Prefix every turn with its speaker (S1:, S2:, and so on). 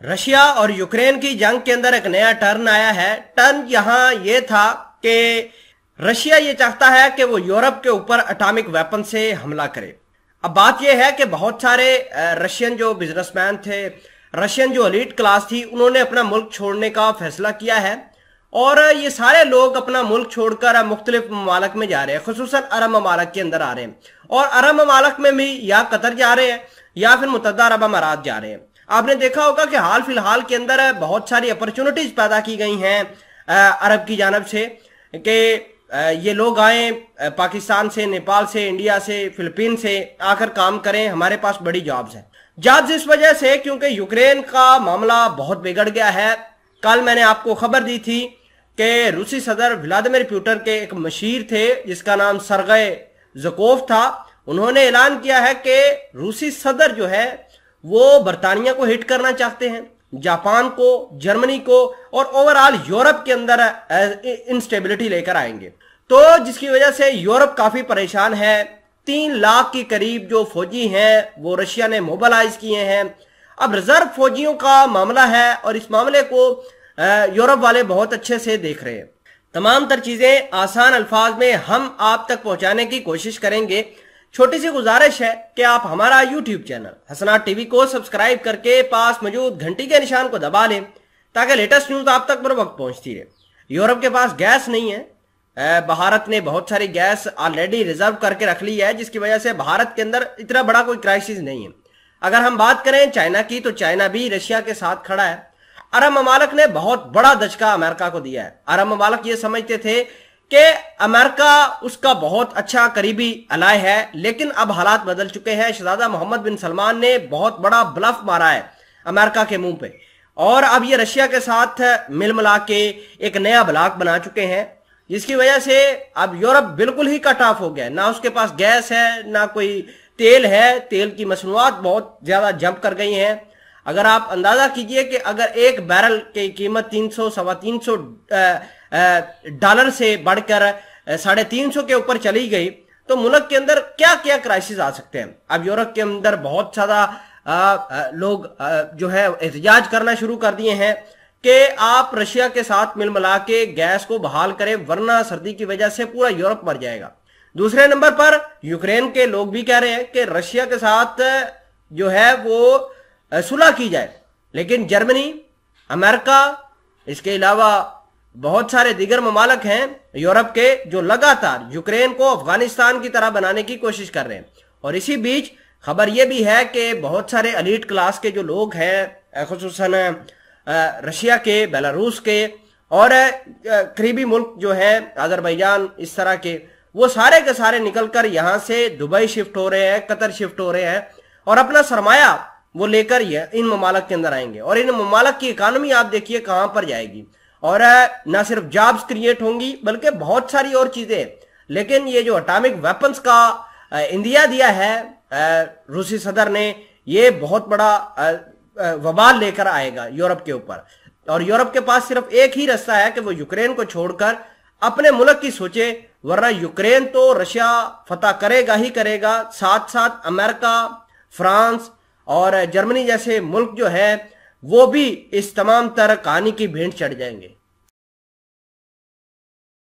S1: Russia और Ukraine की जंग के अंदर एक नया टर्न आया है। टर्न यहां ये था कि रशिया ये चाहता है कि वो यूरोप के ऊपर एटॉमिक वेपन से हमला करे। अब बात यह है कि बहुत सारे रशियन जो बिजनेसमैन थे, रशियन जो एलीट क्लास थी, उन्होंने अपना मुल्क छोड़ने का फैसला किया है और ये सारे लोग अपना मुल्क छोड़कर मुख्तलिफ ममालक में जा रहे हैं, खुसूसन अरब ममालक के अंदर आ रहे हैं। और अरब ममालक में भी या कतर जा रहे हैं या फिर मुत्तहदा अरब अमारात जा रहे हैं। आपने देखा होगा कि हाल फिलहाल के अंदर बहुत सारी अपॉर्चुनिटीज पैदा की गई हैं अरब की जानब से कि ये लोग आए पाकिस्तान से, नेपाल से, इंडिया से, फिलीपीन से आकर काम करें, हमारे पास बड़ी जॉब्स हैं। जॉब्स इस वजह से क्योंकि यूक्रेन का मामला बहुत बिगड़ गया है। कल मैंने आपको खबर दी थी कि रूसी सदर व्लादिमीर पुतिन के एक मशीर थे जिसका नाम सरगई ज़कोव था। उन्होंने ऐलान किया है कि रूसी सदर जो है वो बरतानिया को हिट करना चाहते हैं, जापान को, जर्मनी को और ओवरऑल यूरोप के अंदर इंस्टेबिलिटी लेकर आएंगे। तो जिसकी वजह से यूरोप काफी परेशान है। 3 लाख के करीब जो फौजी हैं वो रशिया ने मोबिलाइज किए हैं। अब रिजर्व फौजियों का मामला है और इस मामले को यूरोप वाले बहुत अच्छे से देख रहे हैं। तमाम तर चीजें आसान अल्फाज में हम आप तक पहुंचाने की कोशिश करेंगे। छोटी सी गुजारिश है कि आप हमारा यूट्यूब चैनल हसनात टीवी को सब्सक्राइब करके पास मौजूद घंटी के निशान को दबा लें ताकि लेटेस्ट न्यूज आप तक बर वक्त पहुंचती रहे। यूरोप के पास गैस नहीं है। भारत ने बहुत सारी गैस ऑलरेडी रिजर्व करके रख ली है, जिसकी वजह से भारत के अंदर इतना बड़ा कोई क्राइसिस नहीं है। अगर हम बात करें चाइना की तो चाइना भी रशिया के साथ खड़ा है। अरब ममालक ने बहुत बड़ा दचका अमेरिका को दिया है। अरब ममालक ये समझते थे कि अमेरिका उसका बहुत अच्छा करीबी अलाय है, लेकिन अब हालात बदल चुके हैं। शहजादा मोहम्मद बिन सलमान ने बहुत बड़ा ब्लफ मारा है अमेरिका के मुंह पे और अब ये रशिया के साथ मिल मिला के एक नया ब्लॉक बना चुके हैं, जिसकी वजह से अब यूरोप बिल्कुल ही कट ऑफ हो गया। ना उसके पास गैस है, ना कोई तेल है। तेल की मसनूआत बहुत ज्यादा जंप कर गई हैं। अगर आप अंदाजा कीजिए कि अगर एक बैरल की कीमत 300 सवा 300 डॉलर से बढ़कर 350 के ऊपर चली गई तो मुल्क के अंदर क्या क्या क्राइसिस आ सकते हैं। अब यूरोप के अंदर बहुत ज्यादा लोग जो है एहतजाज करना शुरू कर दिए हैं कि आप रशिया के साथ मिल मिला के गैस को बहाल करें, वरना सर्दी की वजह से पूरा यूरोप मर जाएगा। दूसरे नंबर पर यूक्रेन के लोग भी कह रहे हैं कि रशिया के साथ जो है वो सुलह की जाए, लेकिन जर्मनी, अमेरिका, इसके अलावा बहुत सारे दीगर ममालक हैं यूरोप के जो लगातार यूक्रेन को अफगानिस्तान की तरह बनाने की कोशिश कर रहे हैं। और इसी बीच खबर यह भी है कि बहुत सारे एलीट क्लास के जो लोग हैं, खुसूसन रशिया के, बेलारूस के और करीबी मुल्क जो है अजरबैजान, इस तरह के, वो सारे के सारे निकलकर यहां से दुबई शिफ्ट हो रहे हैं, कतर शिफ्ट हो रहे हैं और अपना सरमाया वो लेकर इन ममालक के अंदर आएंगे। और इन ममालक की इकानमी आप देखिए कहां पर जाएगी और ना सिर्फ जॉब्स क्रिएट होंगी बल्कि बहुत सारी और चीजें। लेकिन ये जो एटॉमिक वेपन्स का इंदिया दिया है रूसी सदर ने, ये बहुत बड़ा वबाल लेकर आएगा यूरोप के ऊपर। और यूरोप के पास सिर्फ एक ही रास्ता है कि वो यूक्रेन को छोड़कर अपने मुल्क की सोचे, वरना यूक्रेन तो रशिया फतह करेगा ही करेगा। साथ साथ अमेरिका, फ्रांस और जर्मनी जैसे मुल्क जो है वो भी इस तमाम तरह कहानी की भेंट चढ़ जाएंगे।